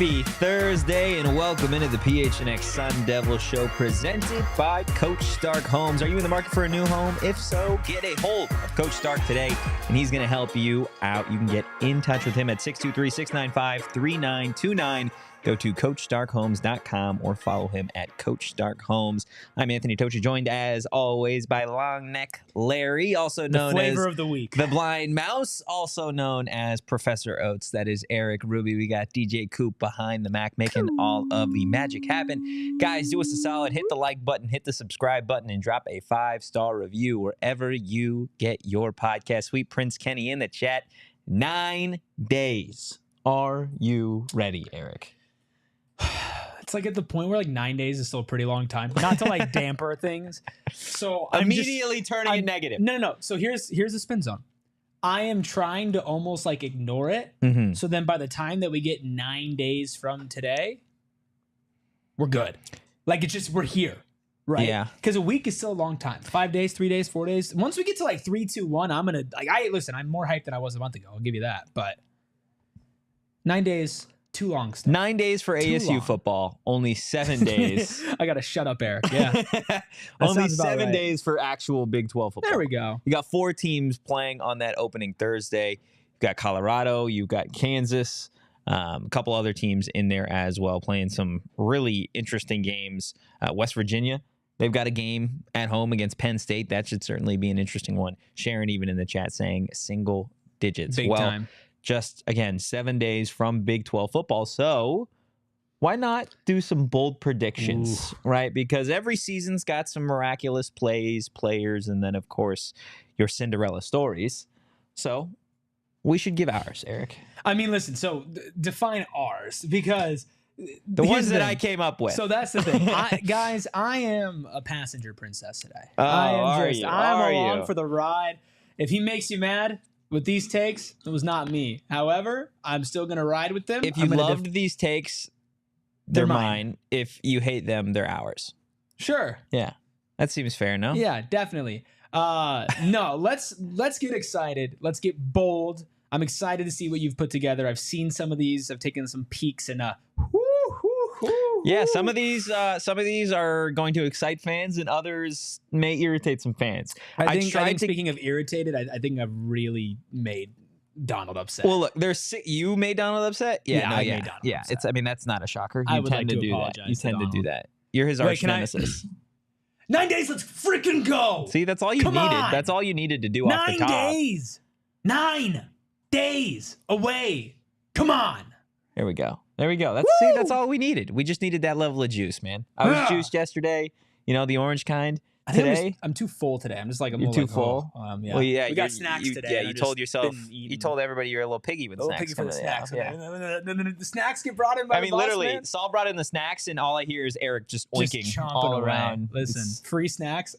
Happy Thursday and welcome into the PHNX Sun Devils show presented by Coach Stark Homes. Are you in the market for a new home? If so, get a hold of Coach Stark today and he's going to help you out. You can get in touch with him at 623-695-3929. Go to CoachStarkHomes.com or follow him at Coach Stark Homes. I'm Anthony Totri, joined as always by Long Neck Larry, also known as flavor of the week, the Blind Mouse, also known as Professor Oates. That is Erik Ruby. We got DJ Coop behind the Mac making all of the magic happen. Guys, do us a solid. Hit the like button, hit the subscribe button, and drop a 5-star review wherever you get your podcast. Sweet Prince Kenny in the chat. 9 days. Are you ready, Erik? It's like at the point where like 9 days is still a pretty long time. Not to like damper things. So I'm immediately turning it negative. No. So here's the spin zone. I am trying to almost like ignore it. So then by the time that we get 9 days from today, we're good. Like it's just we're here. Right? Yeah. Because a week is still a long time. 5 days, 3 days, 4 days. Once we get to like 3, 2, 1, I'm gonna listen, I'm more hyped than I was a month ago. I'll give you that. But 9 days. Too long stuff. 9 days for ASU football. Only 7 days. I got to shut up, Erik. Yeah. Only 7 days for actual Big 12 football. There we go. You got 4 teams playing on that opening Thursday. You've got Colorado. You've got Kansas. A couple other teams in there as well playing some really interesting games. West Virginia, they've got a game at home against Penn State. That should certainly be an interesting one. Sharon even in the chat saying single digits. Big time. Just, again, 7 days from Big 12 football. So why not do some bold predictions, right? Because every season's got some miraculous players, and then, of course, your Cinderella stories. So we should give ours, Erik. I mean, listen, so define ours, because the ones that I came up with. So that's the thing. Guys, I am a passenger princess today. I'm along for the ride. If he makes you mad with these takes, it was not me. However, I'm still going to ride with them. If you loved these takes, they're mine. If you hate them, they're ours. Sure. Yeah. That seems fair, no? Yeah, definitely. No, let's get excited. Let's get bold. I'm excited to see what you've put together. I've seen some of these. I've taken some peeks and yeah, some of these are going to excite fans, and others may irritate some fans. I think speaking of irritated, I think I've really made Donald upset. Well, look, you made Donald upset. I made Donald upset. It's. I mean, that's not a shocker. I would like to apologize. You tend to do that. You're his arch nemesis. 9 days. Let's freaking go. See, that's all you needed. That's all you needed to do off the top. 9 days. 9 days away. Come on. There we go. That's all we needed. We just needed that level of juice, man. I was juiced yesterday, the orange kind. Today, I'm too full today. I'm just like, you're too full. Yeah. Well, yeah, we got snacks today. Yeah, you told everybody you're a little piggy with snacks. Piggy for the snacks. Yeah. The snacks get brought in by the boss, literally, man. Saul brought in the snacks, and all I hear is Erik just oinking chomping all away. around. Listen, free snacks,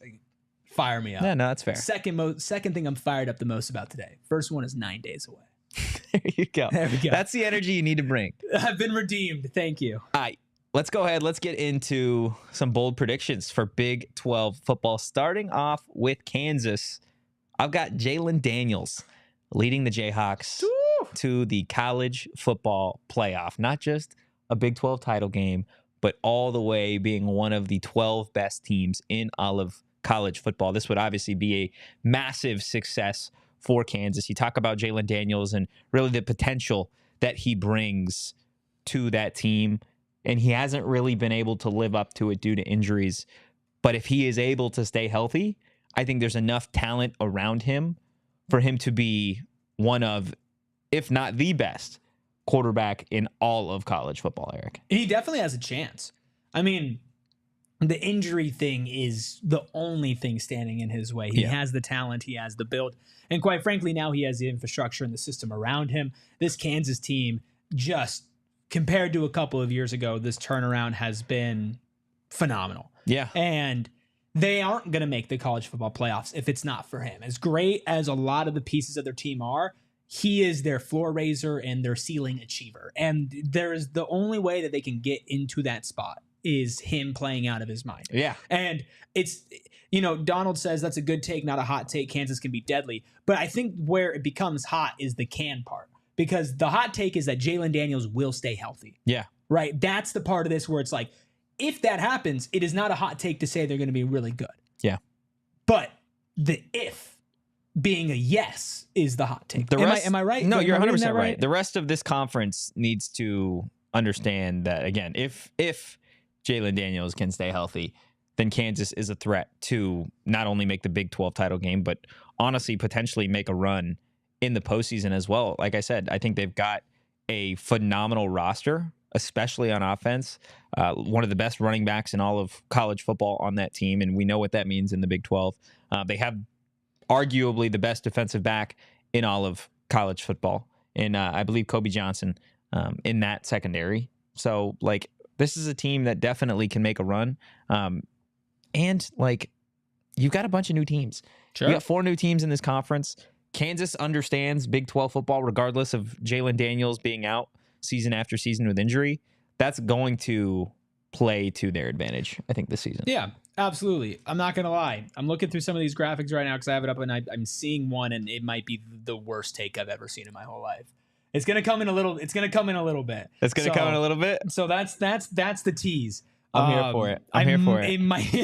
fire me up. Yeah, no, that's fair. Second thing I'm fired up the most about today. First one is 9 days away. There you go. There we go. That's the energy you need to bring. I've been redeemed. Thank you. All right. Let's go ahead. Let's get into some bold predictions for Big 12 football. Starting off with Kansas, I've got Jalon Daniels leading the Jayhawks to the college football playoff. Not just a Big 12 title game, but all the way being one of the 12 best teams in all of college football. This would obviously be a massive success for Kansas. You talk about Jalon Daniels and really the potential that he brings to that team. And he hasn't really been able to live up to it due to injuries. But if he is able to stay healthy, I think there's enough talent around him for him to be one of, if not the best, quarterback in all of college football, Erik. He definitely has a chance. I mean, the injury thing is the only thing standing in his way. He has the talent. He has the build. And quite frankly, now he has the infrastructure and the system around him. This Kansas team, just compared to a couple of years ago, this turnaround has been phenomenal. Yeah. And they aren't going to make the college football playoffs if it's not for him. As great as a lot of the pieces of their team are, he is their floor raiser and their ceiling achiever. And there's the only way that they can get into that spot is him playing out of his mind. Yeah. And it's, Donald says that's a good take, not a hot take. Kansas can be deadly. But I think where it becomes hot is the can part. because the hot take is that Jalon Daniels will stay healthy. Yeah. Right? That's the part of this where it's like, if that happens, it is not a hot take to say they're going to be really good. Yeah. But the if being a yes is the hot take. Am I right? No, you're 100% right? right. The rest of this conference needs to understand that, again, if Jalon Daniels can stay healthy, then Kansas is a threat to not only make the Big 12 title game, but honestly potentially make a run in the postseason as well. Like I said, I think they've got a phenomenal roster, especially on offense. One of the best running backs in all of college football on that team, and we know what that means in the Big 12. They have arguably the best defensive back in all of college football, and I believe Kobe Johnson in that secondary. So, like, this is a team that definitely can make a run. And, like, you've got a bunch of new teams. Sure. You got 4 new teams in this conference. Kansas understands Big 12 football, regardless of Jalon Daniels being out season after season with injury. That's going to play to their advantage, I think, this season. Yeah, absolutely. I'm not going to lie. I'm looking through some of these graphics right now because I have it up, and I'm seeing one, and it might be the worst take I've ever seen in my whole life. It's going to come in a little bit. It's going to come in a little bit? So that's the tease. I'm here for it. I'm here for it.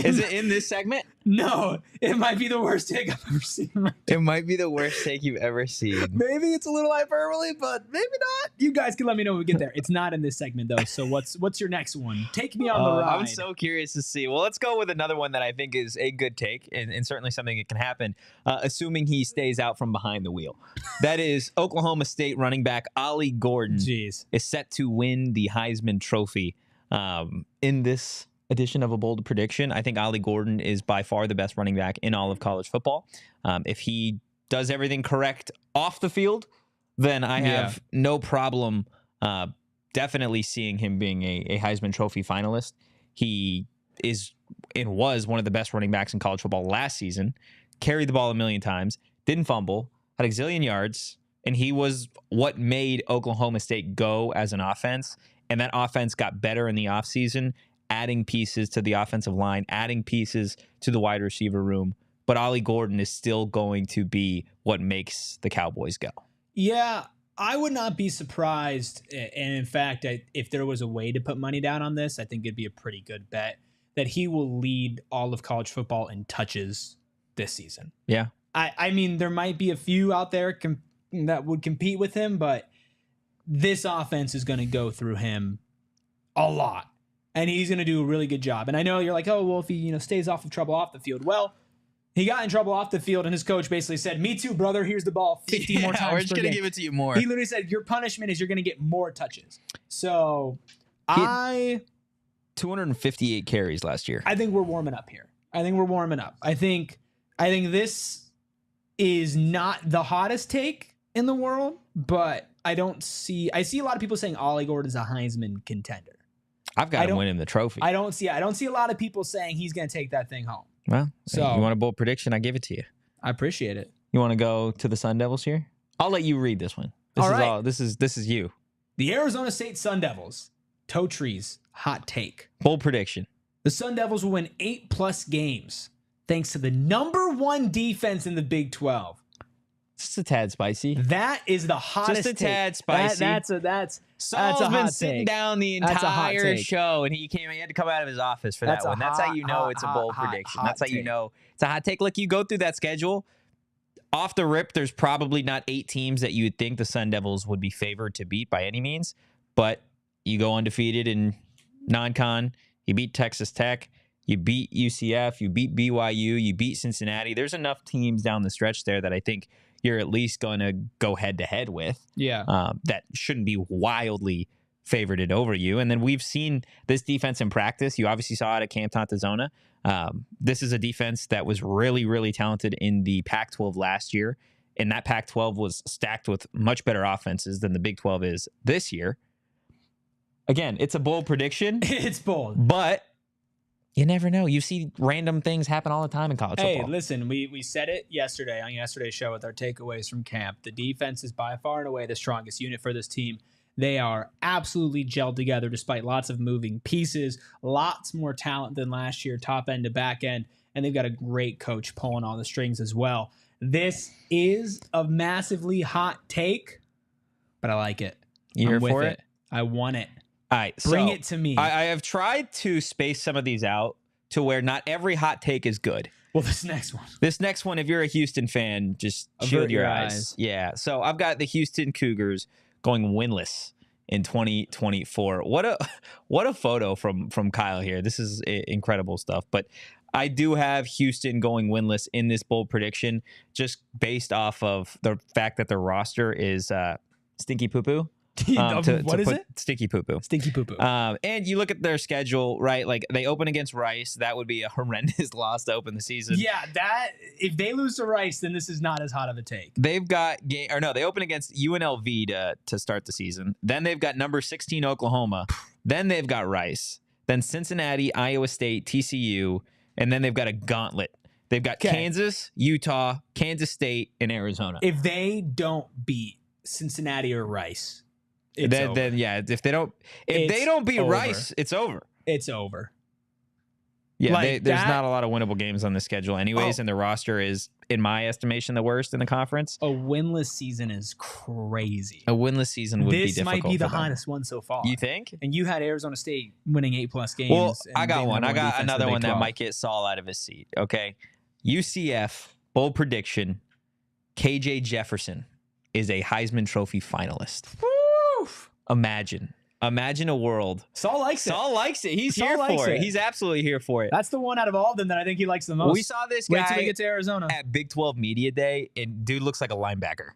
Is it in this segment? No, it might be the worst take I've ever seen. It might be the worst take you've ever seen. Maybe it's a little hyperbole, but maybe not. You guys can let me know when we get there. It's not in this segment, though. So what's your next one? Take me on the ride. I'm so curious to see. Well, let's go with another one that I think is a good take and certainly something that can happen, assuming he stays out from behind the wheel. That is Oklahoma State running back Ollie Gordon is set to win the Heisman Trophy. In this edition of a bold prediction, I think Ollie Gordon is by far the best running back in all of college football. If he does everything correct off the field, then I have no problem definitely seeing him being a Heisman Trophy finalist. He is and was one of the best running backs in college football last season, carried the ball a million times, didn't fumble, had a gazillion yards, and he was what made Oklahoma State go as an offense. And that offense got better in the offseason, adding pieces to the offensive line, adding pieces to the wide receiver room. But Ollie Gordon is still going to be what makes the Cowboys go. Yeah, I would not be surprised. And in fact, if there was a way to put money down on this, I think it'd be a pretty good bet that he will lead all of college football in touches this season. Yeah. I mean, there might be a few out there that would compete with him, but this offense is going to go through him a lot, and he's going to do a really good job. And I know you're like, oh, well, if he stays off of trouble off the field. Well, he got in trouble off the field, and his coach basically said, me too, brother. Here's the ball 50 more times. We're just going to give it to you more. He literally said, your punishment is you're going to get more touches. So he had 258 carries last year. I think we're warming up here. I think this is not the hottest take in the world, but I see a lot of people saying Ollie Gordon's a Heisman contender. I've got him winning the trophy. I don't see a lot of people saying he's going to take that thing home. Well, so you want a bold prediction? I give it to you. I appreciate it. You want to go to the Sun Devils here? I'll let you read this one. This is you. The Arizona State Sun Devils. Totri's hot take. Bold prediction. The Sun Devils will win 8+ games thanks to the #1 defense in the Big 12. Just a tad spicy. That is the hottest. Just a tad spicy. That's Saul's a been hot sitting take. down the entire show, and he had to come out of his office for that one. That's how you know it's a bold prediction. That's how you know it's a hot take. Look, you go through that schedule. Off the rip, there's probably not 8 teams that you would think the Sun Devils would be favored to beat by any means, but you go undefeated in non-con. You beat Texas Tech. You beat UCF. You beat BYU. You beat Cincinnati. There's enough teams down the stretch there that I think you're at least going to go head-to-head with. Yeah. That shouldn't be wildly favorited over you. And then we've seen this defense in practice. You obviously saw it at Camp Tontozona. This is a defense that was really, really talented in the Pac-12 last year. And that Pac-12 was stacked with much better offenses than the Big 12 is this year. Again, it's a bold prediction. It's bold. But you never know. You see random things happen all the time in college football. Hey, listen, we said it yesterday on yesterday's show with our takeaways from camp. The defense is by far and away the strongest unit for this team. They are absolutely gelled together despite lots of moving pieces, lots more talent than last year, top end to back end, and they've got a great coach pulling all the strings as well. This is a massively hot take, but but I like it. You here I'm with for it? I want it. All right. Bring so it to me. I have tried to space some of these out to where not every hot take is good. Well, this next one, if you're a Houston fan, just avert shield your eyes. Yeah. So I've got the Houston Cougars going winless in 2024. What a photo from Kyle here. This is incredible stuff. But I do have Houston going winless in this bold prediction, just based off of the fact that their roster is stinky poo poo. What is it? Stinky poo poo. Stinky poo poo. And you look at their schedule, right? Like they open against Rice. That would be a horrendous loss to open the season. Yeah, if they lose to Rice, then this is not as hot of a take. They've got they open against UNLV to start the season. Then they've got number 16 Oklahoma. Then they've got Rice. Then Cincinnati, Iowa State, TCU, and then they've got a gauntlet. They've got Kansas, Utah, Kansas State, and Arizona. If they don't beat Cincinnati or Rice, if they don't beat Rice, it's over. It's over. Yeah, there's not a lot of winnable games on the schedule anyways, and the roster is, in my estimation, the worst in the conference. A winless season is crazy. A winless season would be difficult. This might be the hottest one so far. You think? And you had Arizona State winning 8+ games. Well, I got one. I got another one that might get Saul out of his seat. Okay. UCF, bold prediction, KJ Jefferson is a Heisman Trophy finalist. Woo! Imagine a world. Saul likes it. He's here for it. He's absolutely here for it. That's the one out of all of them that I think he likes the most. We saw this guy Wait till we get to Arizona at Big 12 Media Day, and dude looks like a linebacker.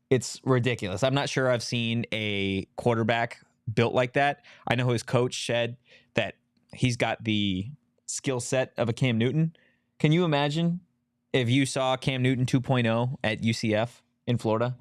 It's ridiculous. I'm not sure I've seen a quarterback built like that. I know his coach said that he's got the skill set of a Cam Newton. Can you imagine if you saw Cam Newton 2.0 at UCF in Florida?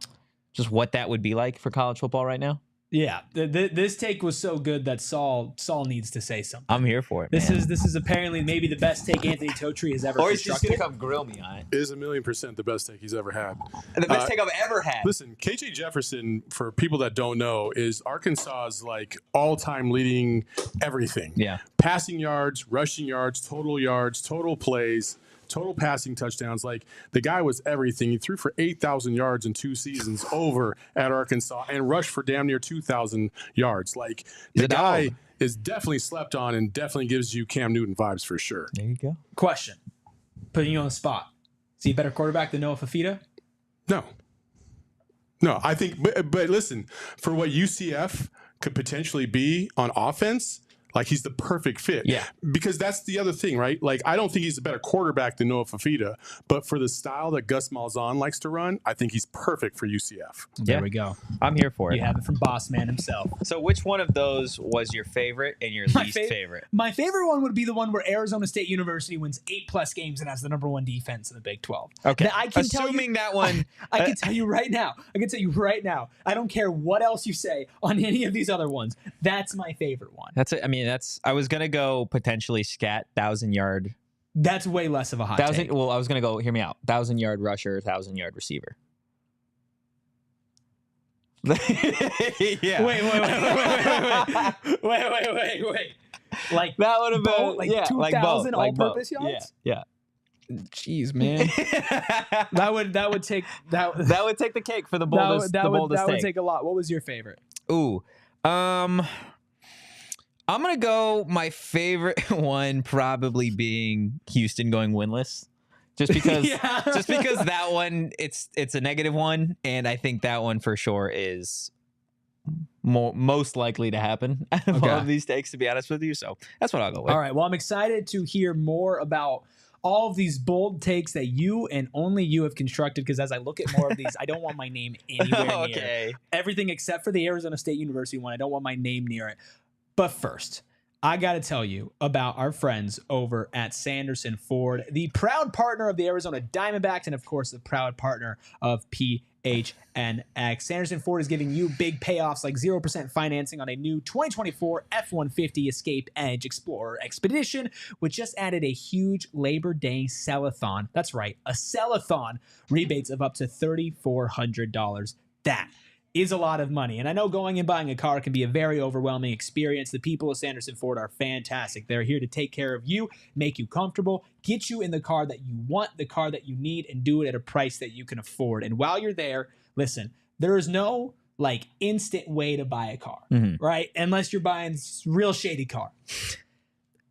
Just what that would be like for college football right now? Yeah, this take was so good that Saul needs to say something. I'm here for it. This is apparently maybe the best take Anthony Totri has ever. Or he's just gonna come grill me on it. It is 1,000,000% the best take he's ever had. The best take I've ever had. Listen, KJ Jefferson, for people that don't know, is Arkansas's like all-time leading everything. Yeah, passing yards, rushing yards, total plays. Total passing touchdowns. Like, the guy was everything. He threw for 8,000 yards in 2 seasons over at Arkansas and rushed for damn near 2,000 yards. Like, the guy is definitely slept on and definitely gives you Cam Newton vibes for sure. There you go. Question. Putting you on the spot. Is he a better quarterback than Noah Fifita? No, I think, but listen, for what UCF could potentially be on offense, like, he's the perfect fit. Yeah. Because that's the other thing, right? Like, I don't think he's a better quarterback than Noah Fifita, but for the style that Gus Malzahn likes to run, I think he's perfect for UCF. There we go. I'm here for it. You have it from Boss Man himself. So which one of those was your favorite and your least favorite? My favorite one would be the one where Arizona State University wins 8+ games and has the #1 defense in the Big 12. Okay. Now, I can Assuming that one. I can tell you right now. I don't care what else you say on any of these other ones. That's my favorite one. I was going to go potentially scat 1,000-yard. That's way less of a hot take. Well, I was going to go, hear me out, 1,000-yard rusher, 1,000-yard receiver. Yeah. Wait. Like, that would have been like 2,000 all-purpose yards? Yeah. Jeez, man. that would take the cake for the boldest that take. would take a lot. What was your favorite? Ooh. I'm going to go my favorite one probably being Houston going winless. Just because that one it's a negative one, and I think that one for sure is most likely to happen out of all of these takes, to be honest with you. So that's what I'll go with. All right. Well, I'm excited to hear more about all of these bold takes that you and only you have constructed, because as I look at more of these, I don't want my name anywhere near everything except for the Arizona State University one. I don't want my name near it. But first, I got to tell you about our friends over at Sanderson Ford, the proud partner of the Arizona Diamondbacks and, of course, the proud partner of PHNX. Sanderson Ford is giving you big payoffs like 0% financing on a new 2024 F-150 Escape Edge Explorer Expedition, which just added a huge Labor Day sell-a-thon. That's right, a sell-a-thon. Rebates of up to $3,400. That is a lot of money. And I know going and buying a car can be a very overwhelming experience. The people of Sanderson Ford are fantastic. They're here to take care of you, make you comfortable, get you in the car that you want, the car that you need, and do it at a price that you can afford. And while you're there, listen, there is no like instant way to buy a car, Mhm. right? Unless you're buying real shady car.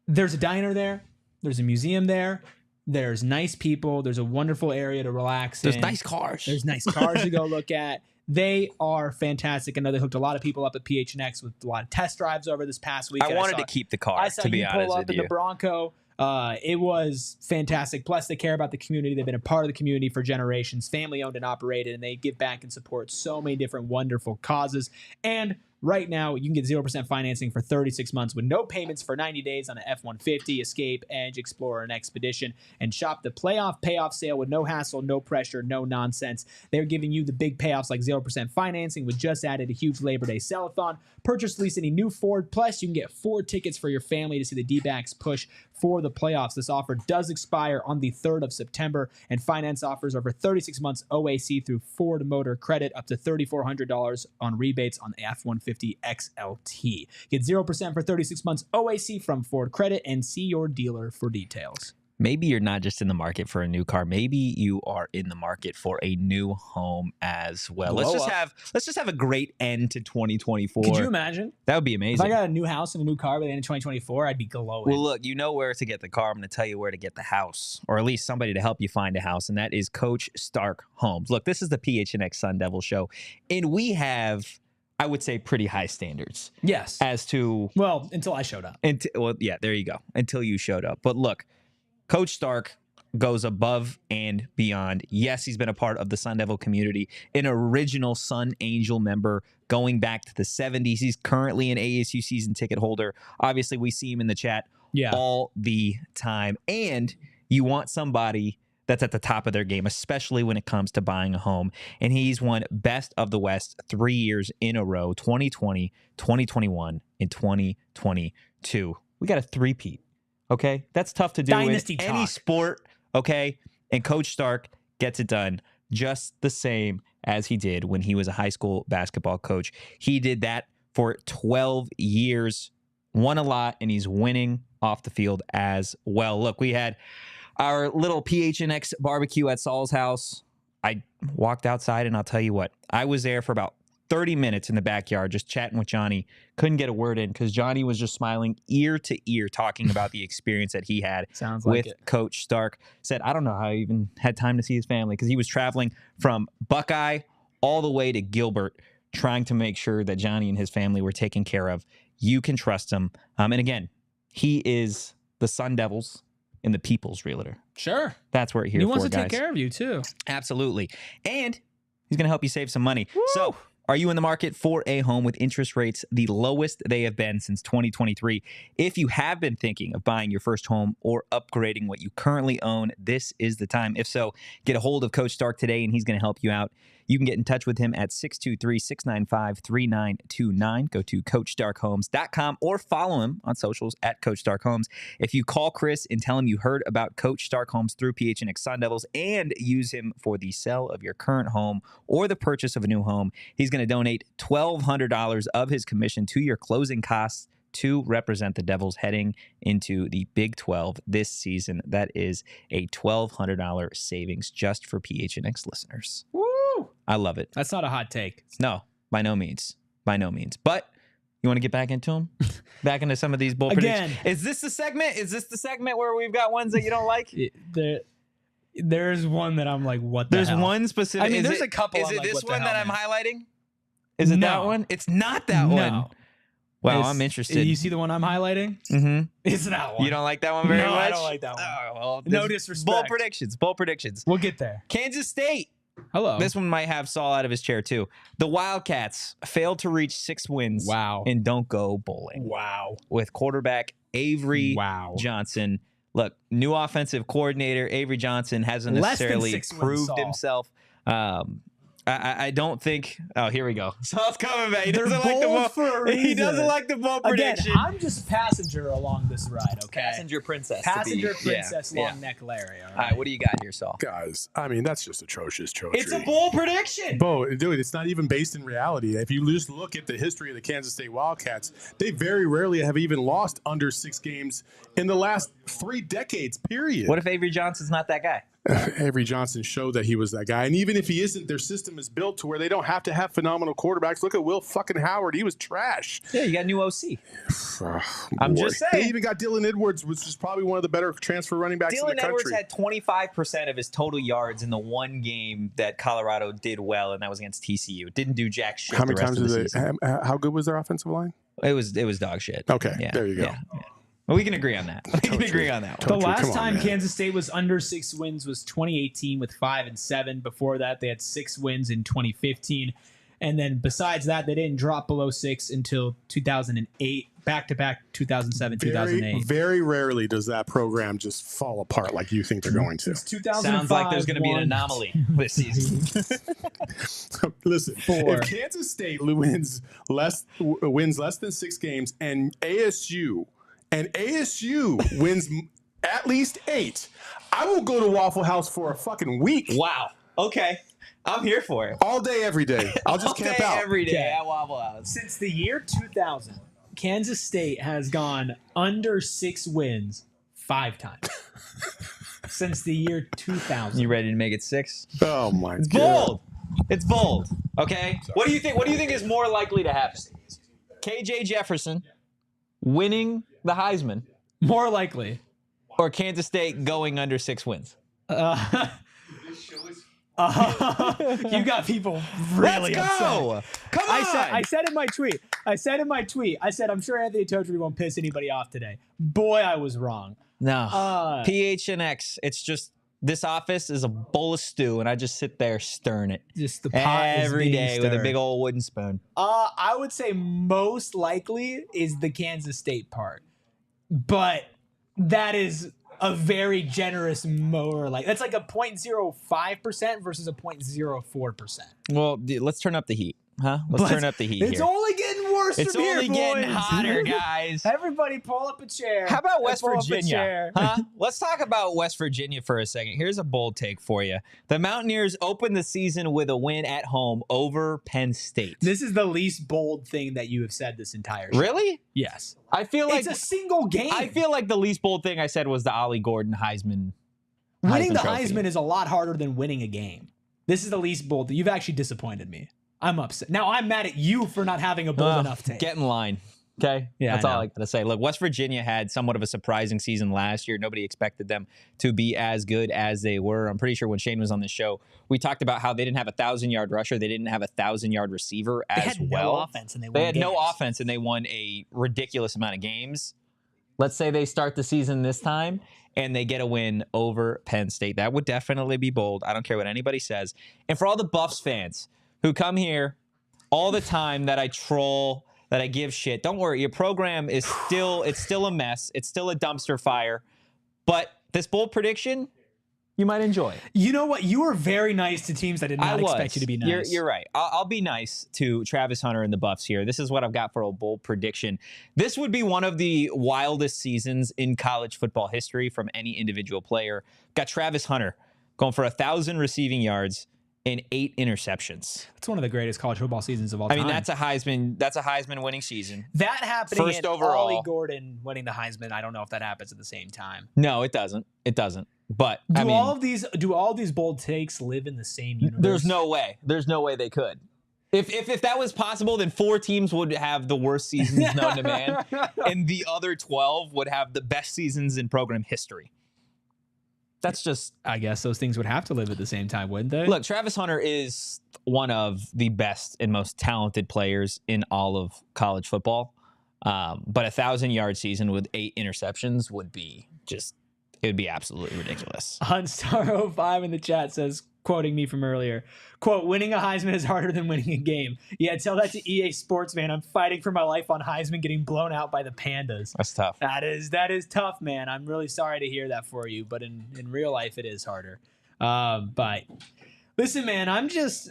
There's a diner there. There's a museum there. There's nice people. There's a wonderful area to relax There's in. nice cars. There's nice cars to go look at. They are fantastic. I know they hooked a lot of people up at PHNX with a lot of test drives over this past week. I wanted to keep the car, I saw to be you honest pull up with in you. the Bronco. It was fantastic. Plus, they care about the community. They've been a part of the community for generations, family owned and operated, and they give back and support so many different wonderful causes. And right now, you can get 0% financing for 36 months with no payments for 90 days on an F-150, Escape, Edge, Explorer, and Expedition. And shop the playoff payoff sale with no hassle, no pressure, no nonsense. They're giving you the big payoffs like 0% financing. We just added a huge Labor Day sell-a-thon. Purchase, lease any new Ford. Plus, you can get 4 tickets for your family to see the D-backs push for the playoffs. This offer does expire on the 3rd of September, and finance offers over 36 months OAC through Ford Motor Credit, up to $3,400 on rebates on the F-150 XLT. Get 0% for 36 months OAC from Ford Credit, and see your dealer for details. Maybe you're not just in the market for a new car. Maybe you are in the market for a new home as well. Let's just have a great end to 2024. Could you imagine? That would be If amazing. I got a new house and a new car by the end of 2024, I'd be glowing. Well, look, you know where to get the car. I'm going to tell you where to get the house, or at least somebody to help you find a house, and that is Coach Stark Homes. Look, this is the PHNX Sun Devils show, and we have, I would say, pretty high standards. Yes. As to... Well, until I showed up. Well, yeah, there you go. Until you showed up. But look, Coach Stark goes above and beyond. Yes, he's been a part of the Sun Devil community, an original Sun Angel member going back to the 70s. He's currently an ASU season ticket holder. Obviously, we see him in the chat all the time. And you want somebody that's at the top of their game, especially when it comes to buying a home. And he's won Best of the West 3 years in a row, 2020, 2021, and 2022. We got a three-peat. Okay, that's tough to do Dynasty in talk. any sport. Okay, and Coach Stark gets it done just the same as he did when he was a high school basketball coach. He did that for 12 years, won a lot, and he's winning off the field as well. Look, we had our little PHNX barbecue at Saul's house. I walked outside, and I'll tell you what, I was there for about 30 minutes in the backyard just chatting with Johnny. Couldn't get a word in because Johnny was just smiling ear to ear talking about the experience that he had with Coach Stark. Said, I don't know how he even had time to see his family because he was traveling from Buckeye all the way to Gilbert trying to make sure that Johnny and his family were taken care of. You can trust him. And again, he is the Sun Devils and the People's Realtor. Sure. That's what we're here for, He wants to guys. take care of you, too. Absolutely. And he's going to help you save some money. Woo! So, are you in the market for a home with interest rates the lowest they have been since 2023? If you have been thinking of buying your first home or upgrading what you currently own, this is the time. If so, get a hold of Coach Stark today, and he's going to help you out. You can get in touch with him at 623-695-3929. Go to CoachStarkHomes.com or follow him on socials at Coach Stark Homes. If you call Chris and tell him you heard about Coach Stark Homes through PHNX Sun Devils and use him for the sale of your current home or the purchase of a new home, he's going to donate $1,200 of his commission to your closing costs to represent the Devils heading into the Big 12 this season. That is a $1,200 savings just for PHNX listeners. Woo! I love it. That's not a hot take. No, by no means. By no means. But you want to get back into them? Back into some of these bold predictions? Is this the segment? Is this the segment where we've got ones that you don't like? There's one that I'm like, what the hell? There's one specific. I mean, there's a couple. Is I'm it like, this what the one hell, that I'm man? highlighting? Is it that one? It's not that one. Wow, I'm interested. You see the one I'm highlighting? Mm-hmm. It's that one. You don't like that one very much? No, I don't like that one. Oh, well, No disrespect. Bold predictions. Bold predictions. We'll get there. Kansas State. Hello. This one might have Saul out of his chair, too. The Wildcats failed to reach 6 wins. Wow. And don't go bowling. Wow. With quarterback Avery Johnson. Look, new offensive coordinator Avery Johnson hasn't necessarily proved himself. I don't think. Oh, here we go. Saul's coming back. He doesn't like the bold for a reason. He doesn't like the bold prediction. Again, I'm just passenger along this ride. Okay, passenger princess. Passenger princess, long neck Larry. All right, what do you got here, Saul? Guys, I mean that's just atrocious. Totri. It's a bold prediction. Dude, it's not even based in reality. If you just look at the history of the Kansas State Wildcats, they very rarely have even lost under 6 games in the last 3 decades. Period. What if Avery Johnson's not that guy? Avery Johnson showed that he was that guy. And even if he isn't, their system is built to where they don't have to have phenomenal quarterbacks. Look at Will fucking Howard. He was trash. Yeah, you got a new OC. Oh, I'm just saying. They even got Dylan Edwards, which is probably one of the better transfer running backs in the country. Dylan Edwards had 25% of his total yards in the one game that Colorado did well, and that was against TCU. Didn't do jack shit. How many the rest times of the did season. how good was their offensive line? It was dog shit. Okay, yeah, there you go. Yeah. Well, we can agree on that. We can agree on that one. The last time man. Kansas State was under 6 wins was 2018 with 5-7. Before that, they had 6 wins in 2015. And then besides that, they didn't drop below 6 until 2008. Back-to-back 2007, 2008. Very rarely does that program just fall apart like you think they're going to. It's 2005. Sounds like there's going to be an anomaly this season. Listen, if Kansas State wins less than 6 games and ASU wins at least 8, I will go to Waffle House for a fucking week. Wow. Okay. I'm here for it. All day, every day. I'll just camp out. Every day at Waffle House. Since the year 2000, Kansas State has gone under 6 wins 5 times. Since the year 2000. You ready to make it 6? Oh my It's God. bold. It's bold. Okay. What do you think? What do you think is more likely to happen? KJ Jefferson winning the Heisman, More likely. or Kansas State going under 6 wins? You got people really Let's go. upset. Come on. I said in my tweet, I said, I'm sure Anthony Totri won't piss anybody off today. Boy, I was wrong. No. PHNX. It's just this office is a bowl of stew, and I just sit there stirring it Just the pot every is being day with a stirred. big old wooden spoon. I would say most likely is the Kansas State part, but that is a very generous more like that's like a 0.05% versus a 0.04%. Well, let's turn up the heat, huh? Let's turn up the heat It's here. only getting worse. It's from here, only getting boys. hotter, guys. Everybody, pull up a chair. How about West Pull up a Virginia? chair. Huh? Let's talk about West Virginia for a second. Here's a bold take for you. The Mountaineers opened the season with a win at home over Penn State. This is the least bold thing that you have said this entire show. Really? Yes. I feel like It's a single game. I feel like the least bold thing I said was the Ollie Gordon Heisman. Winning the Trophy. Heisman is a lot harder than winning a game. This is the least bold. You've actually disappointed me. I'm upset. Now I'm mad at you for not having a bold enough take. Get in line. Okay? Yeah, That's I all know. I gotta say. Look, West Virginia had somewhat of a surprising season last year. Nobody expected them to be as good as they were. I'm pretty sure when Shane was on the show, we talked about how they didn't have a 1,000-yard rusher. They didn't have a 1,000-yard receiver They as had well. no offense and they won They had no games. offense and they won a ridiculous amount of games. Let's say they start the season this time and they get a win over Penn State. That would definitely be bold. I don't care what anybody says. And for all the Buffs fans who come here all the time that I troll, that I give shit, don't worry. Your program is still a mess. It's still a dumpster fire. But this bold prediction, you might enjoy. You know what? You were very nice to teams that did not expect you to be nice. You're right. I'll be nice to Travis Hunter and the Buffs here. This is what I've got for a bold prediction. This would be one of the wildest seasons in college football history from any individual player. Got Travis Hunter going for 1,000 receiving yards and 8 interceptions. It's one of the greatest college football seasons of all time. I mean, that's a Heisman winning season. that happening first and overall. Ollie Gordon winning the Heisman. I don't know if that happens at the same time. No, it doesn't. It doesn't. But Do I mean, all of these bold takes live in the same universe? there's no way. There's no way they could. If that was possible, then 4 teams would have the worst seasons known to man, and the other 12 would have the best seasons in program history. That's just I guess those things would have to live at the same time, wouldn't they? look. Travis Hunter is one of the best and most talented players in all of college football. But 1,000-yard season with 8 interceptions would be it would be absolutely ridiculous. Hunstar05 in the chat says, quoting me from earlier, quote, winning a Heisman is harder than winning a game. Yeah, tell that to EA Sports, man. I'm fighting for my life on Heisman getting blown out by the Pandas. That's tough. That is tough, man. I'm really sorry to hear that for you, but in real life, it is harder. But listen, man, this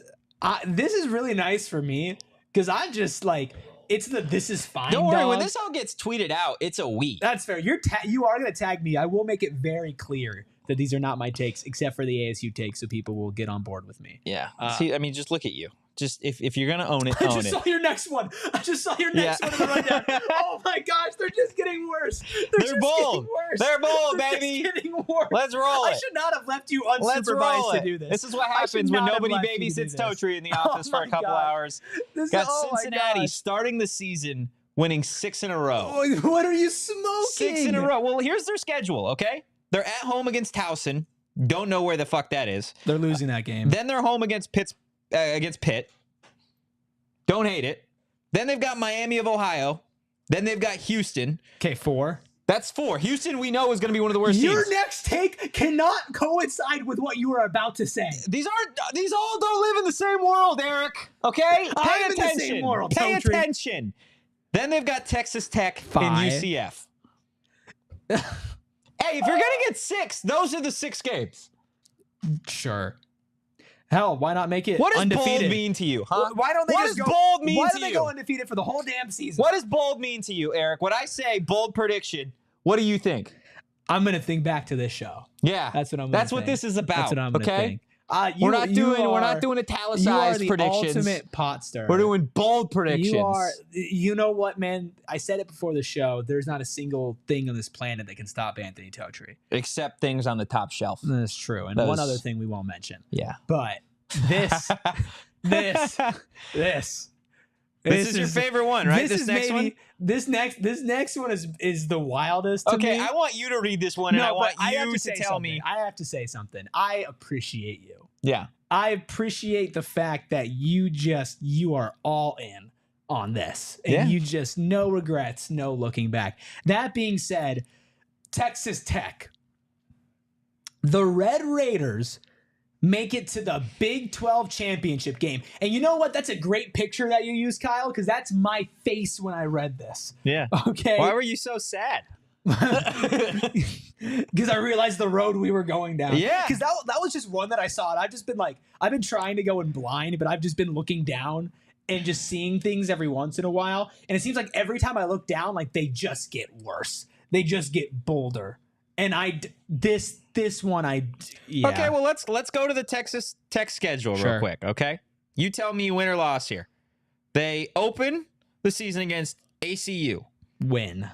is really nice for me because I'm just like, it's the this is fine. Don't worry. dog. When this all gets tweeted out, it's a we. That's fair. You are going to tag me. I will make it very clear that these are not my takes, except for the ASU takes, so people will get on board with me. Yeah. See, I mean, just look at you. Just if you're gonna own it, I own just it. saw your next one. I just saw your next one in the rundown. Oh my gosh, they're just getting worse. They're just bold. getting worse. They're bold, They're baby. Just getting worse. Let's roll I it. should not have left you Let's roll unsupervised it. to do this. This is what I should happens when not have nobody left you to do babysits this. Totri in the office for a my couple God. hours. This Got oh my Cincinnati gosh. starting the season, winning 6 in a row. Oh, what are you smoking? 6 in a row. Well, here's their schedule, okay? They're at home against Towson. Don't know where the fuck that is. They're losing that game. Then they're home against Pitt. Don't hate it. Then they've got Miami of Ohio. Then they've got Houston. Okay, 4. That's 4. Houston, we know, is going to be one of the worst Your teams. next take cannot coincide with what you are about to say. These all don't live in the same world, Erik. Okay? Pay I'm in the attention. same world, Pay Totri. attention. Then they've got Texas Tech 5. and UCF. Hey, if you're going to get 6, those are the 6 games. Sure. Hell, why not make it What does undefeated? bold mean to you, huh? Why don't they What just does go, bold mean Why to don't they you? go undefeated for the whole damn season? What does bold mean to you, Erik? When I say bold prediction, what do you think? I'm gonna think back to this show. Yeah, That's what I'm. That's gonna what think. this is about. That's what I'm gonna okay, think. we're not doing You are italicized the predictions. ultimate pot stir. We're doing bold predictions. You are. You know what, man? I said it before the show. There's not a single thing on this planet that can stop Anthony Totri. except things on the top shelf. That's true. And Those- one other thing we won't mention. Yeah, But this this is your favorite one, right? This next one. This next one is the wildest to Okay, me. I want you to read this one, and I want but have you to say tell something. me. I have to say something. I appreciate you. Yeah. I appreciate the fact that you are all in on this. And Yeah. you just no regrets, no looking back. That being said, Texas Tech. The Red Raiders make it to the Big 12 championship game. And you know what? That's a great picture that you use, Kyle, because that's my face when I read this. Yeah. Okay. Why were you so sad? Because I realized the road we were going down. Yeah. Because that was just one that I saw. And I've been trying to go in blind, but I've just been looking down and just seeing things every once in a while. And it seems like every time I look down, like they just get worse. They just get bolder. And this one, yeah. Okay, well let's go to the Texas Tech schedule real Sure. quick. Okay, you tell me win or loss here. They open the season against ACU, Win.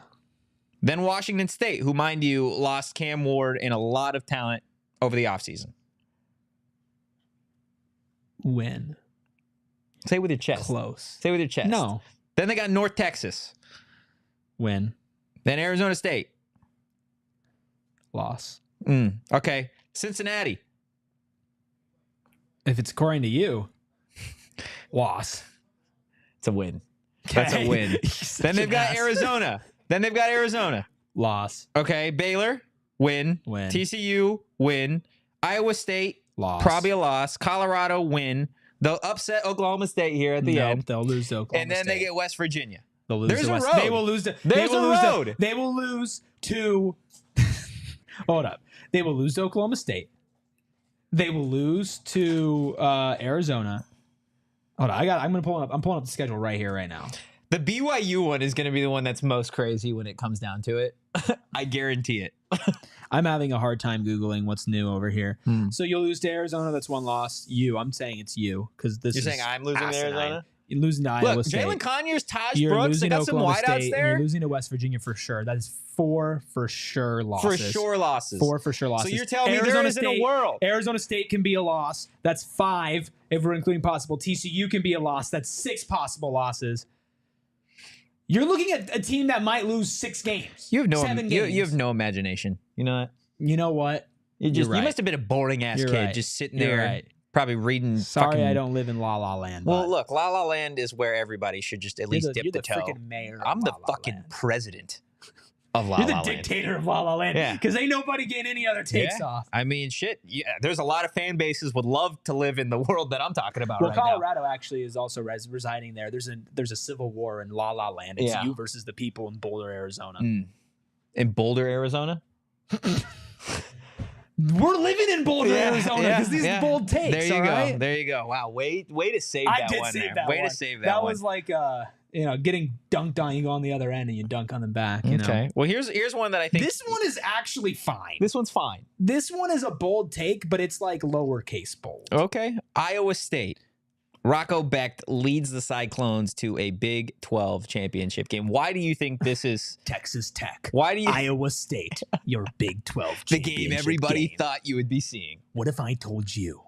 then Washington State, who, mind you, lost Cam Ward and a lot of talent over the offseason. Win. Say it with your chest. Close. Say it with your chest. No. Then they got North Texas. Win. Then Arizona State. Loss. Okay. Cincinnati. If it's according to you, loss. It's a win. That's a win. Then they've got Arizona. Loss. Okay. Baylor. Win. Win. TCU. Win. Iowa State. Loss. Probably a loss. Colorado. Win. They'll upset Oklahoma State here at the end. They'll lose to Oklahoma And then State. they get West Virginia. They'll lose There's to a West. road. They will lose to. There's a road. They will lose to. Hold up. They will lose to Oklahoma State. They will lose to Arizona. Hold on. I'm pulling up the schedule right here, right now. The BYU one is going to be the one that's most crazy when it comes down to it. I guarantee it. I'm having a hard time Googling what's new over here. So you'll lose to Arizona. That's one loss. I'm saying it's you because this You're is saying I'm losing to asinine. Arizona? You're losing to Iowa Look, State. Jalen Conyers, Taj You're Brooks, they losing to got some Oklahoma wideouts State, and there. you're losing to West Virginia for sure. That is 4 for sure losses. For sure losses. 4 for sure losses. So you're telling me there isn't a world. Arizona State can be a loss. That's 5 if we're including possible. TCU can be a loss. That's 6 possible losses. You're looking at a team that might lose 6 games. You have no 7 games. you have no imagination. You know that? You know what? You right. must have been a boring ass You're kid right. just sitting You're there right. probably reading Sorry, fucking, I don't live in La La Land. Well, but look, La La Land is where everybody should just at least dip you're the toe. freaking mayor. I'm of the La La fucking Land. president of La You're the La Land. dictator of La La Land. Yeah. Because ain't nobody getting any other takes off. I mean, shit. Yeah, there's a lot of fan bases would love to live in the world that I'm talking about Well, right now. Colorado actually is also residing there. There's a civil war in La La Land. It's you versus the people in Boulder, Arizona. In Boulder, Arizona? We're living in Boulder, Arizona, because these bold takes. There you all go. right? There you go. Wow. Way to save I that did one. save there. that Way one. to save that That one. was like getting dunked on. You go on the other end and you dunk on them back. You Okay. know? Well, here's one that I think This one is actually fine. this one's fine. This one is a bold take, but it's like lowercase bold. Okay. Iowa State. Rocco Becht leads the Cyclones to a Big 12 championship game. Why do you think this is Texas Tech? Why do you Iowa State, your Big 12 the championship game everybody game. thought you would be seeing? What if I told you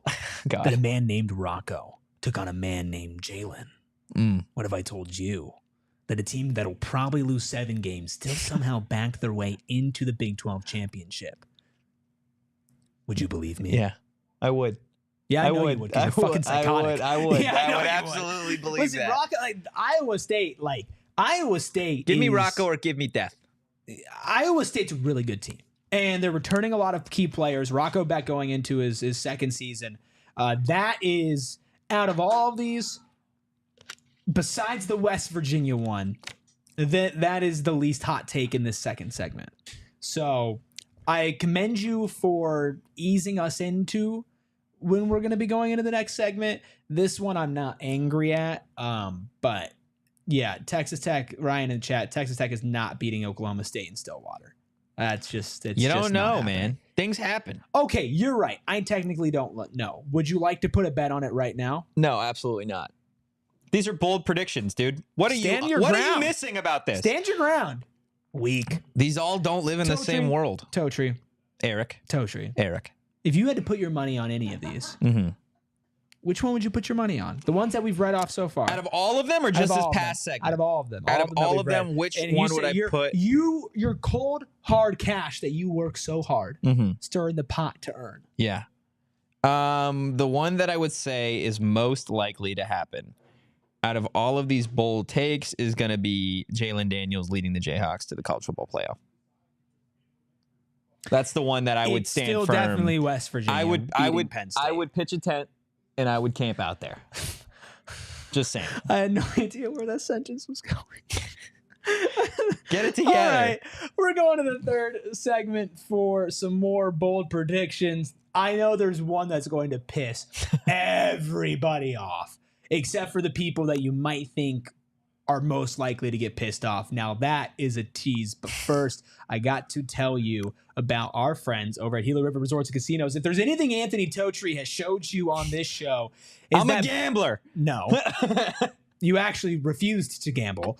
God. that a man named Rocco took on a man named Jalon? What if I told you that a team that'll probably lose 7 games still somehow backed their way into the Big 12 championship? Would you believe me? Yeah, I would. Yeah, I know you would. 'Cause you're fucking psychotic. I would. Yeah, I know would you absolutely believe Listen, that. Rocco, Iowa State. Give me is- Rocco or give me death. Iowa State's a really good team, and they're returning a lot of key players. Rocco Becht going into his second season. That is, out of all of these, besides the West Virginia one, that is the least hot take in this second segment. So I commend you for easing us into when we're going to be going into the next segment. This one I'm not angry at, but yeah, Texas Tech, Ryan in the chat, Texas Tech is not beating Oklahoma State in Stillwater. That's just, it's You just don't not know, happening. man. Things happen. Okay, you're right. I technically don't know. Would you like to put a bet on it right now? No, absolutely not. These are bold predictions, dude. What are Stand you your What are you ground. missing about this? Stand your ground. Weak. These all don't live in the Totri. same world. Totri. Eric. If you had to put your money on any of these, which one would you put your money on? The ones that we've read off so far. Out of all of them or Out just of this all of past them. segment? Out of all of them. Out of all of that them, we've read. which And one you would say I your- put? Your cold, hard cash that you work so hard, stirring the pot to earn. Yeah. The one that I would say is most likely to happen out of all of these bold takes is going to be Jalon Daniels leading the Jayhawks to the college football playoff. That's the one that I would It's stand still firm. definitely West Virginia. I would Penn State. I would pitch a tent and I would camp out there. Just saying. I had no idea where that sentence was going. Get it together. All right, we're going to the third segment for some more bold predictions. I know there's one that's going to piss everybody off, except for the people that you might think are most likely to get pissed off. Now, that is a tease. But first, I got to tell you about our friends over at Gila River Resorts and Casinos. If there's anything Anthony Totri has showed you on this show, is I'm that a gambler. No. You actually refused to gamble.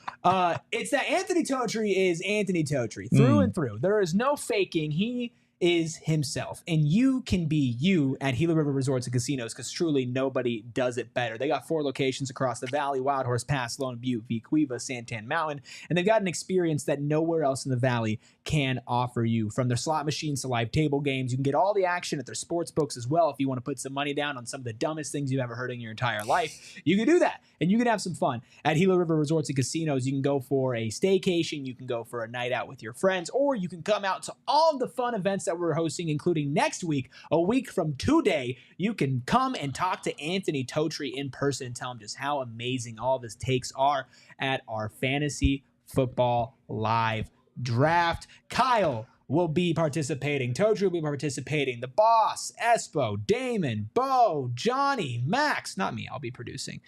It's that Anthony Totri is Anthony Totri through and through. There is no faking. He is himself. And you can be you at Gila River Resorts and Casinos because truly nobody does it better. They got 4 locations across the valley: Wild Horse Pass, Lone Butte, Vequiva, Santan Mountain. And they've got an experience that nowhere else in the valley can offer you. From their slot machines to live table games, you can get all the action at their sports books as well. If you want to put some money down on some of the dumbest things you've ever heard in your entire life, you can do that. And you can have some fun. At Gila River Resorts and Casinos, you can go for a staycation, you can go for a night out with your friends, or you can come out to all of the fun events that we're hosting, including next week, a week from today. You can come and talk to Anthony Totri in person and tell him just how amazing all of his takes are at our fantasy football live draft. Kyle will be participating. Totri will be participating. The boss, Espo, Damon, Bo, Johnny, Max, not me, I'll be producing.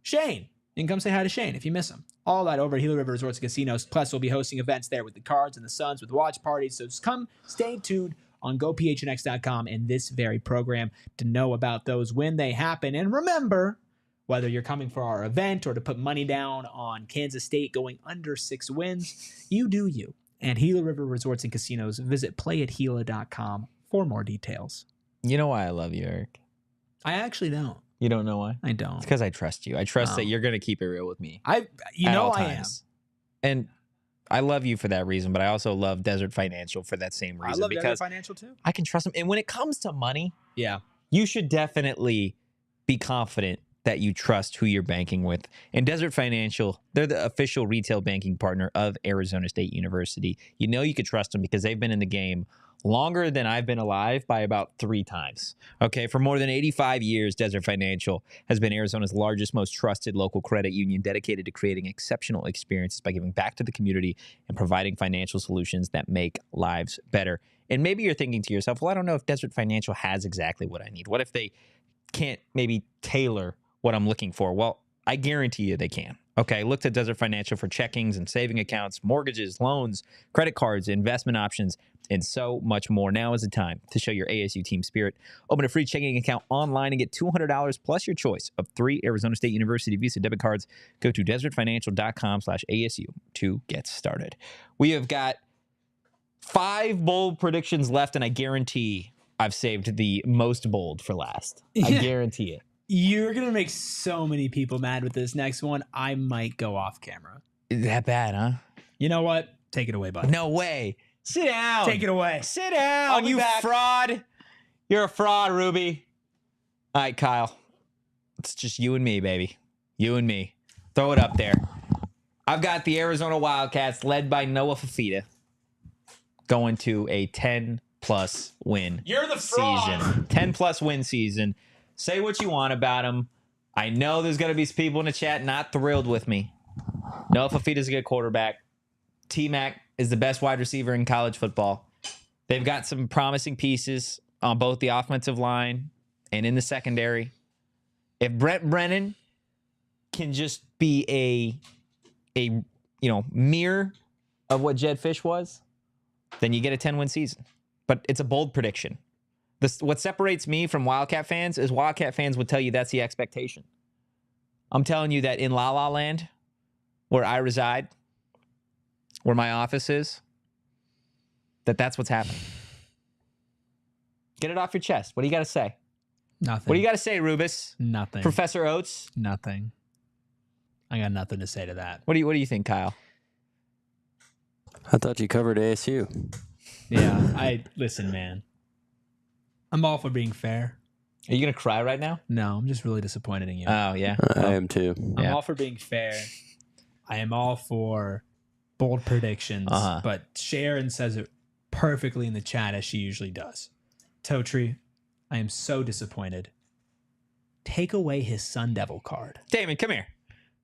Shane, you can come say hi to Shane if you miss him. All that over at Gila River Resorts and Casinos. Plus, we'll be hosting events there with the Cards and the Suns with watch parties. So just come, stay tuned on gophnx.com and this very program to know about those when they happen. And remember, whether you're coming for our event or to put money down on Kansas State going under 6 wins, you do you. And Gila River Resorts and Casinos, visit playatgila.com for more details. You know why I love you, Eric? I actually don't. You don't know why? I don't. It's because I trust you. I trust that Oh. you're going to keep it real with me. You at know all I am. times. And I love you for that reason, but I also love Desert Financial for that same reason. I love because Financial too. I can trust them. And when it comes to money, Yeah. you should definitely be confident that you trust who you're banking with. And Desert Financial, they're the official retail banking partner of Arizona State University. You know you could trust them because they've been in the game longer than I've been alive by about 3 times. Okay, for more than 85 years, Desert Financial has been Arizona's largest, most trusted local credit union dedicated to creating exceptional experiences by giving back to the community and providing financial solutions that make lives better. And maybe you're thinking to yourself, well, I don't know if Desert Financial has exactly what I need. What if they can't maybe tailor what I'm looking for? Well, I guarantee you they can. Okay, look to Desert Financial for checkings and saving accounts, mortgages, loans, credit cards, investment options, and so much more. Now is the time to show your ASU team spirit. Open a free checking account online and get $200 plus your choice of 3 Arizona State University Visa debit cards. Go to desertfinancial.com/ASU to get started. We have got 5 bold predictions left, and I guarantee I've saved the most bold for last. I guarantee it. You're going to make so many people mad with this next one. I might go off camera. Is that bad, huh? You know what? Take it away, bud. No way. Sit down. Take it away. Sit down, you fraud. You're a fraud, Ruby. All right, Kyle. It's just you and me, baby. You and me. Throw it up there. I've got the Arizona Wildcats led by Noah Fifita going to a 10-plus win You're the fraud. season. 10-plus win season. Say what you want about him. I know there's going to be some people in the chat not thrilled with me. Noah Fifita's a good quarterback. T-Mac is the best wide receiver in college football. They've got some promising pieces on both the offensive line and in the secondary. If Brent Brennan can just be a mirror of what Jed Fish was, then you get a 10-win season. But it's a bold prediction. What separates me from Wildcat fans is Wildcat fans would tell you that's the expectation. I'm telling you that in La La Land, where I reside, where my office is, that's what's happening. Get it off your chest. What do you got to say? Nothing. What do you got to say, Rubus? Nothing. Professor Oates? Nothing. I got nothing to say to that. What do you think, Kyle? I thought you covered ASU. Yeah, listen, man. I'm all for being fair. Are you going to cry right now? No, I'm just really disappointed in you. Oh, yeah. I am too. I'm Yeah. all for being fair. I am all for bold predictions, but Sharon says it perfectly in the chat as she usually does. Totri, I am so disappointed. Take away his Sun Devil card. Damon, come here.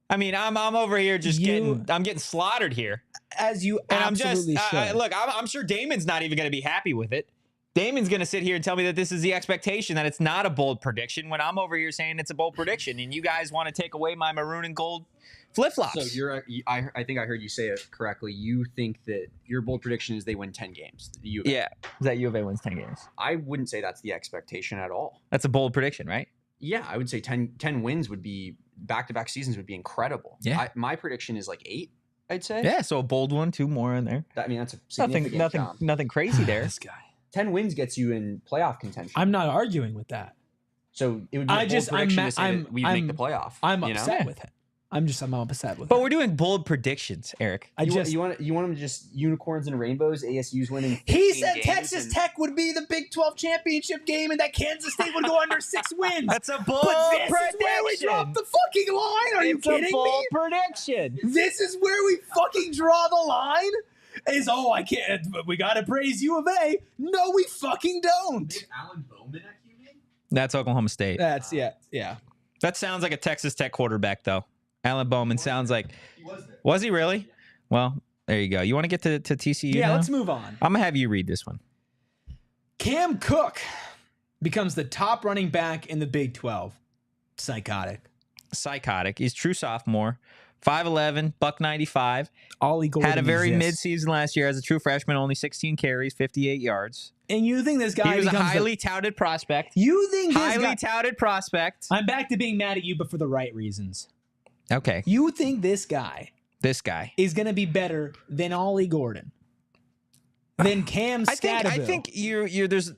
I mean, I'm over here just getting slaughtered here. As you And absolutely should. look, I'm sure Damon's not even going to be happy with it. Damon's going to sit here and tell me that this is the expectation, that it's not a bold prediction, when I'm over here saying it's a bold prediction, and you guys want to take away my maroon and gold flip-flops. So I think I heard you say it correctly. You think that your bold prediction is they win 10 games. Yeah, that U of A wins 10 games. I wouldn't say that's the expectation at all. That's a bold prediction, right? Yeah, I would say 10 wins would be, back-to-back seasons would be incredible. Yeah. My prediction is like 8, I'd say. Yeah, so a bold one, 2 more in there. I mean, that's a significant jump. Nothing crazy there. This guy. 10 wins gets you in playoff contention. I'm not arguing with that. So it would be a bold prediction to say that we make the playoff. I'm you know? upset with it. I'm upset with But it. we're doing bold predictions, Eric. You want them to just unicorns and rainbows, ASU's winning 15 He said games Texas Tech would be the Big 12 championship game and that Kansas State would go under 6 wins. That's a bold But this prediction. is where we drop the fucking line. Are you It's kidding a bold me? prediction. This is where we fucking draw the line? I can't. We got to praise U of A. No, we fucking don't. Alan Bowman at QB? That's Oklahoma State. That's, yeah. That sounds like a Texas Tech quarterback, though. Alan Bowman sounds like. He was there. Was he really? Well, there you go. You want to get to TCU? Yeah, now? let's move on. I'm going to have you read this one. Cam Cook becomes the top running back in the Big 12. Psychotic. He's true sophomore. 5'11", $195. Ollie Gordon Had a very exists. midseason last year as a true freshman, only 16 carries, 58 yards. And you think this guy He was a becomes highly touted prospect. You think this Highly guy... touted prospect. I'm back to being mad at you, but for the right reasons. Okay, You think this guy this guy. is going to be better than Ollie Gordon? Than Cam Scatterville? I think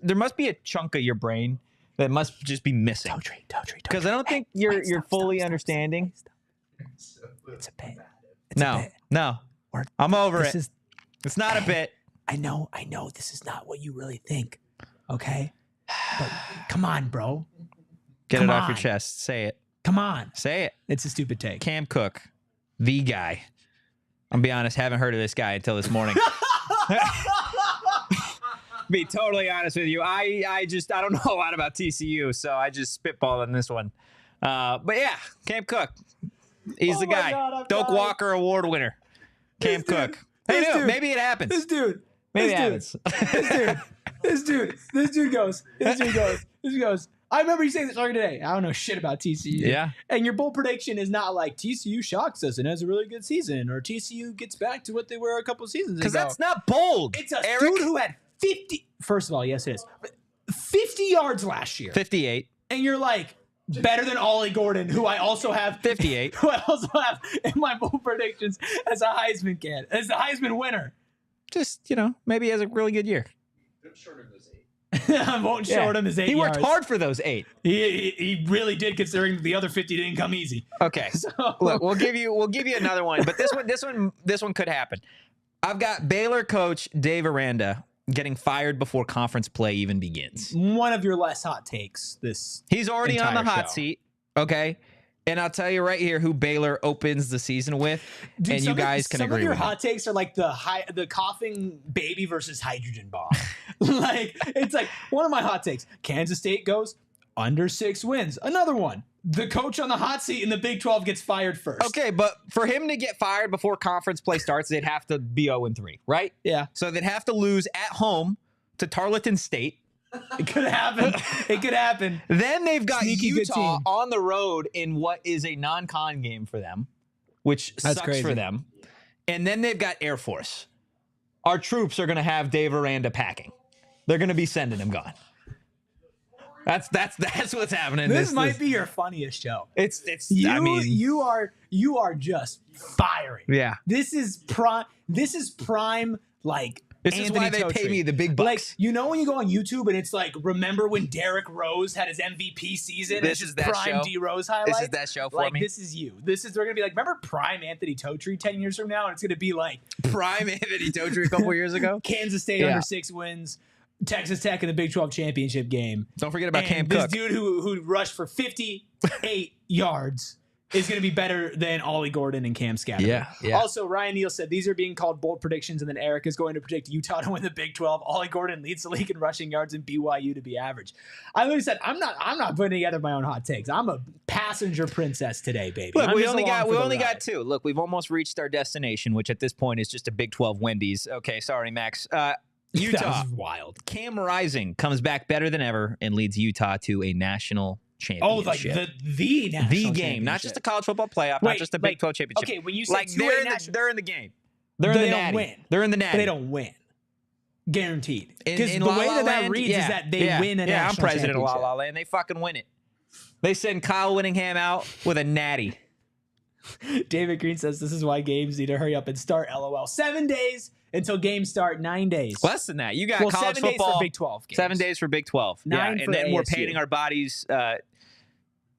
there must be a chunk of your brain that must just be missing. Totri. Because I don't think you're fully understanding. It's a bit. No. I'm over it. Is, It's not a bit. I know this is not what you really think. Okay? But come on, bro. Get Come it off your on. chest. Say it. Come on. Say it. It's a stupid take. Cam Cook, the guy. I'm be honest, haven't heard of this guy until this morning. Be totally honest with you. I don't know a lot about TCU, so I just spitballed on this one. But yeah, Cam Cook. He's the guy. God, I'm Doak dying. Walker Award winner. Cam Cook. Hey, this no, dude- maybe it happens. This dude. Maybe it this happens. dude. This dude goes. I remember you saying this earlier today. I don't know shit about TCU. Yeah. And your bold prediction is not like TCU shocks us and has a really good season, or TCU gets back to what they were a couple seasons ago. Because that's not bold. It's a Erik. dude who had 50. First of all, yes, it is. 50 yards last year. 58. And you're like, better than Ollie Gordon, who I also have 58. Who I also have in my bold predictions as a Heisman winner. Just, maybe he has a really good year. Short of those 8. I won't short him his 8 He worked yards. hard for those 8. He really did, considering the other 50 didn't come easy. Okay. So, Look, we'll give you another one, but this one could happen. I've got Baylor coach Dave Aranda getting fired before conference play even begins. one of your less hot takes. He's already on the entire hot show. seat. Okay. And I'll tell you right here who Baylor opens the season with, Dude, and you guys can some agree of your with me. hot takes are like the coughing baby versus hydrogen bomb. Like, it's like one of my hot takes. Kansas State goes under 6 wins. Another one. The coach on the hot seat in the Big 12 gets fired first. Okay, but for him to get fired before conference play starts, they'd have to be 0-3, right? Yeah. So they'd have to lose at home to Tarleton State. It could happen. It could happen. Then they've got Sneaky good Utah team. on the road in what is a non-con game for them, which That's sucks crazy. for them. And then they've got Air Force. Our troops are going to have Dave Aranda packing. They're going to be sending him gone. That's what's happening. This might be your funniest show. It's. You, I mean, you are just firing. yeah. This is prime like This Anthony is why they pay Totri. me the big bucks. Like, when you go on YouTube and it's like, remember when Derrick Rose had his MVP season? This It's is just that prime show. D Rose highlights. This is that show for like, me. This is you. They're gonna be like, remember prime Anthony Totri 10 years from now? And it's gonna be like Prime Anthony Totri a couple years ago. Kansas State Yeah. under 6 wins, Texas Tech in the Big 12 championship game. Don't forget about And Cam this Cook. dude who rushed for 58 yards is going to be better than Ollie Gordon and Cam Scatterman. Yeah. Also, Ryan Neal said these are being called bold predictions, and then Erik is going to predict Utah to win the Big 12. Ollie Gordon leads the league in rushing yards, and BYU to be average. I literally said I'm not putting together my own hot takes. I'm a passenger princess today, baby. Look, I'm we just only along got for the got ride. 2. Look, we've almost reached our destination, which at this point is just a Big 12 Wendy's. Okay, sorry, Max. Utah. That was wild. Cam Rising comes back better than ever and leads Utah to a national Oh, like championship. the national the game, not championship. just a college football playoff, Wait, not just a Big 12 championship. Okay, when you say like to a national, they're in the game. They're in They the don't natty. win. They're in the natty. but they don't win. Guaranteed. In Because the La way La that Land, reads is that they win a national I'm president of La championship. La Land. They fucking win it. They send Kyle Whittingham out with a natty. David Green says this is why games need to hurry up and start. LOL. 7 days until games start. 9 days. Less than that. You got Well, college 7 football. days for Big 12 games. 7 days for Big 12. 9 yeah, for and then we're ASU. painting our bodies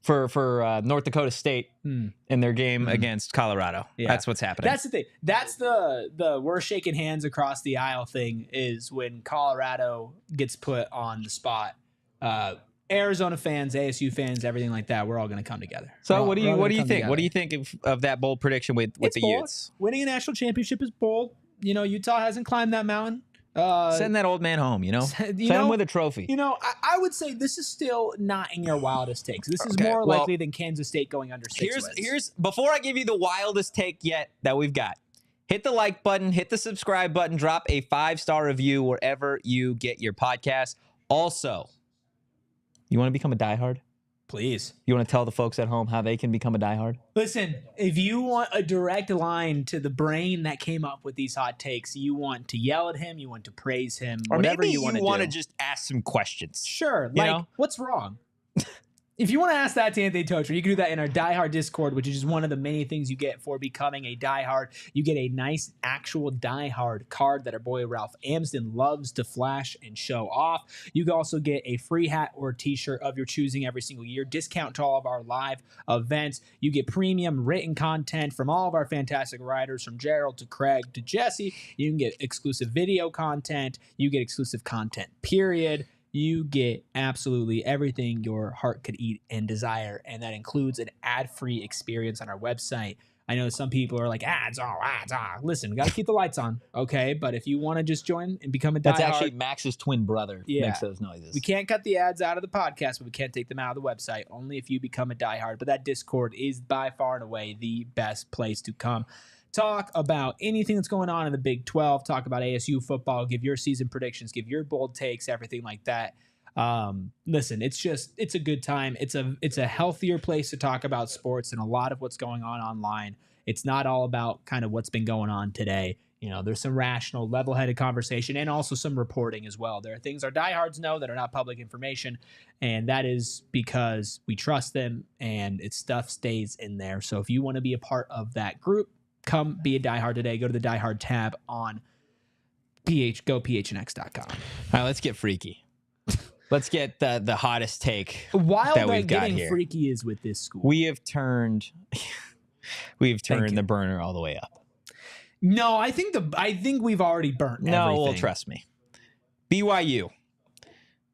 for North Dakota State in their game against Colorado. Yeah. That's what's happening. That's the thing. That's the we're shaking hands across the aisle thing is when Colorado gets put on the spot. Arizona fans, ASU fans, everything like that, we're all going to come together. So We're what do all you gonna come think? together. What do you think of that bold prediction with It's the bold. Utes? Winning a national championship is bold. Utah hasn't climbed that mountain. Send that old man home, Send him with a trophy. I would say this is still not in your wildest takes. This is Okay, more well, likely than Kansas State going under 6 wins. Here's before I give you the wildest take yet that we've got. Hit the like button, hit the subscribe button, drop a 5-star review wherever you get your podcast. Also, you want to become a diehard? Please. You want to tell the folks at home how they can become a diehard? Listen, if you want a direct line to the brain that came up with these hot takes, you want to yell at him, you want to praise him, Or whatever maybe you want to do. just ask some questions. Sure. You Like, know? what's wrong? If you want to ask that to Anthony Totri, you can do that in our diehard Discord, which is just one of the many things you get for becoming a diehard. You get a nice actual diehard card that our boy Ralph Amsden loves to flash and show off. You can also get a free hat or t-shirt of your choosing every single year. Discount to all of our live events. You get premium written content from all of our fantastic writers, from Gerald to Craig to Jesse. You can get exclusive video content. You get exclusive content, period. You get absolutely everything your heart could eat and desire, and that includes an ad-free experience on our website. I know some people are like, ads. Listen, we got to keep the lights on, okay? But if you want to just join and become a diehard, That's actually Max's twin brother Yeah. makes those noises. we can't cut the ads out of the podcast, but we can't take them out of the website, only if you become a diehard. But that Discord is by far and away the best place to come. Talk about anything that's going on in the Big 12. Talk about ASU football. Give your season predictions. Give your bold takes. Everything like that. Listen, it's a good time. It's a healthier place to talk about sports and a lot of what's going on online. It's not all about kind of what's been going on today. There's some rational, level-headed conversation and also some reporting as well. There are things our diehards know that are not public information, and that is because we trust them and its stuff stays in there. So if you want to be a part of that group, come be a diehard today. Go to the diehard tab on gophnx.com. All right, let's get freaky. Let's get the hottest take Wild that we've got getting here. freaky is with this school. We have turned the burner all the way up. No, I think we've already burnt everything. No, well, trust me. BYU,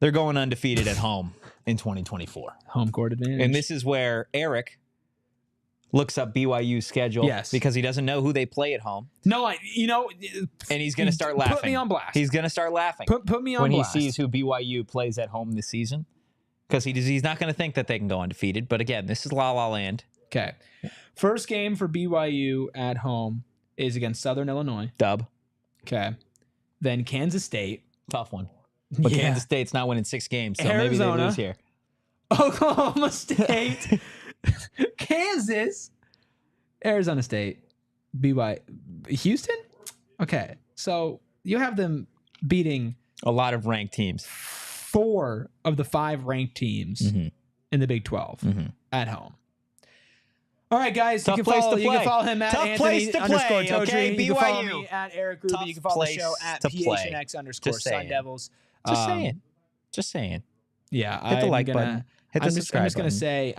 they're going undefeated at home in 2024. Home court advantage. And this is where Erik looks up BYU's schedule because he doesn't know who they play at home. No, and he's going to start laughing. Put me on blast. He's going to start laughing. Put me on blast. When he sees who BYU plays at home this season. Because he's not going to think that they can go undefeated. But again, this is La La Land. Okay. First game for BYU at home is against Southern Illinois. Dub. Okay. Then Kansas State. Tough one. But Kansas State's not winning 6 games, so maybe they lose here. Oklahoma State. Kansas. Arizona State. BYU. Houston? Okay. So you have them beating a lot of ranked teams. 4 of the 5 ranked teams in the Big 12 at home. All right, guys. You can follow him at Anthony_Totri. Okay, you can follow me at Erik Ruby. You can follow the show at PHNX_Sun Devils. Just saying. Yeah, hit the like button. Hit the subscribe I'm just gonna say,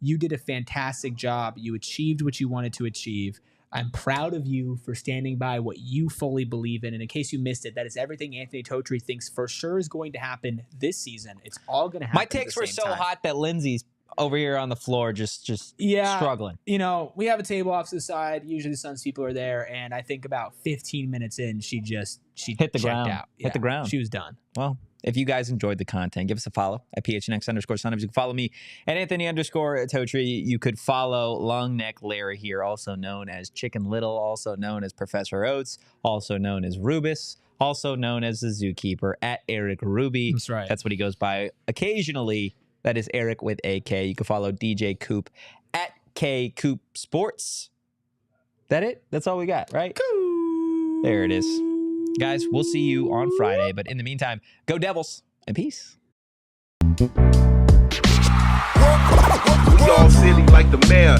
you did a fantastic job. You achieved what you wanted to achieve. I'm proud of you for standing by what you fully believe in. And in case you missed it, that is everything Anthony Totri thinks for sure is going to happen this season. It's all going to happen. My takes were so hot that Lindsay's over here on the floor just struggling. We have a table off to the side. Usually the Suns people are there. And I think about 15 minutes in, she hit the ground. Out. Yeah, hit the ground. She was done. Well, if you guys enjoyed the content, give us a follow at PHNX_Sun Devils. You can follow me at Anthony_Totri. You could follow Long Neck Larry here, also known as Chicken Little, also known as Professor Oates, also known as Rubus, also known as the Zookeeper, at Erik Ruby. That's right. That's what he goes by occasionally. That is Erik with AK. You can follow DJ Coop at K Coop Sports. That it? That's all we got, right? There it is. Guys, we'll see you on Friday. But in the meantime, go Devils and peace. We all silly like the mayor.